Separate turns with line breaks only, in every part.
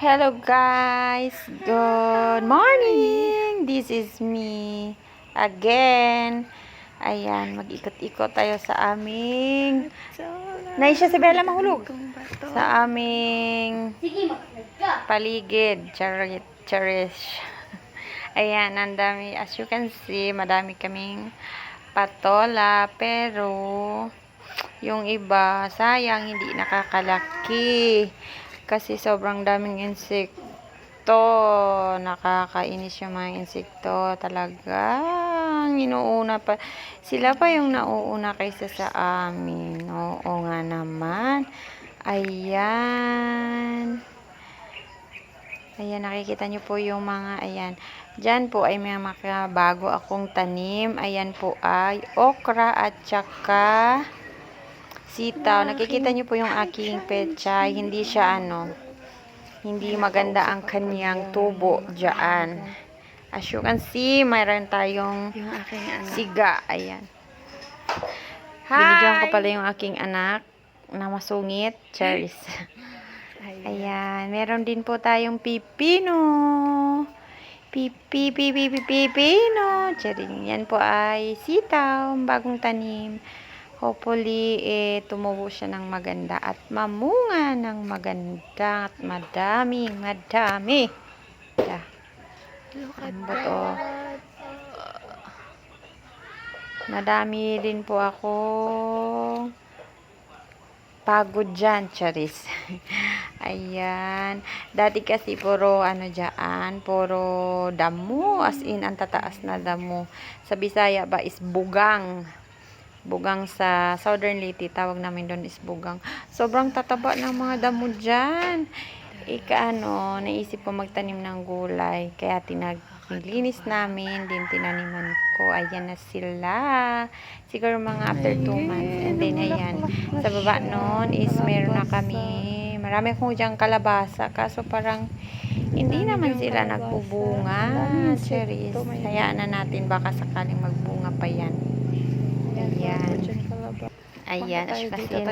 Hello guys, good morning. This is me again. Ayan, mag-ikot-ikot tayo sa aming Naisya si Bella mahulog sa aming paligid. Cherish. Ayan, ang dami. As you can see, madami kaming patola, pero yung iba, sayang, hindi nakakalaki. Kasi sobrang daming insekto. Nakakainis yung mga insekto. Talagang inuuna pa. Sila pa yung nauuna kaysa sa amin. Oo nga naman. Ayan. Ayan, nakikita nyo po yung mga, ayan. Diyan po ay may mga bago akong tanim. Ayan po ay okra at saka sitaw. Nakikita nyo po yung aking pechay. Hindi siya hindi maganda ang kanyang tubo dyan. As you can see, mayroon tayong siga. Ayan. Binigyan ko pala yung aking anak na masungit. Cheers. Ayan. Meron din po tayong pipino. Pipino. Charing. Yan po ay sitaw. Bagong tanim. Hopefully, tumubo siya ng maganda at mamunga ng maganda at madami. Yeah.
Look at
that. Madami din po ako pagod dyan, charis. Ayan. Dati kasi puro dyan, puro damo, as in ang tataas na damo. Sa Bisaya ba is bugang. Bugang sa Southern Leyte, tawag namin doon is bugang. Sobrang tataba ng mga damo dyan. Naisip ko magtanim ng gulay. Kaya naglinis namin, din tinaniman ko. Ayan na sila. Siguro mga after 2 months. And then, ayan. Sa baba noon is meron na kami. Marami akong diyang kalabasa. Kaso parang hindi naman sila nagbubunga. Cherries. Hayaan na natin. Baka sakaling magbunga pa yan. Ayan. Ayan. Kasi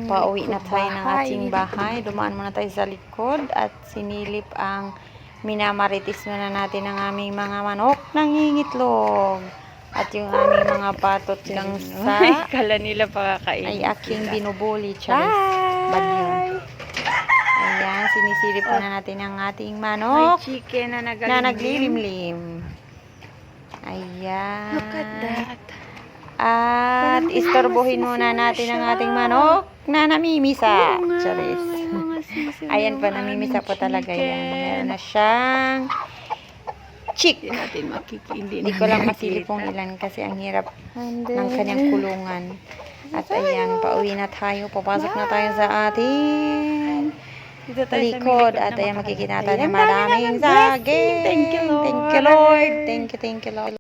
pauwi na tayo ng ating bahay. Dumaan muna tayo sa likod at sinilip ang minamaritis muna natin ang aming mga manok nangingitlog. At yung aming mga patot lang sa
kala nila pakakain.
ay aking binubuli. Bagyo. Ayan. Sinisilip muna natin ang ating manok.
May chicken na
naglilimlim. Ayan.
Look at that.
At istorbohin muna natin ang ating manok na namimisa. Charis. Ayan pa, namimisa po talaga yan. Meron na siyang chick. Hindi ko lang masilip kung ilan kasi ang hirap ng kanyang kulungan. At ayan, pauwi na tayo. Papasok na tayo sa ating likod. At ayan, makikita tayo ng maraming saging. Thank you, Lord. Thank you, Lord.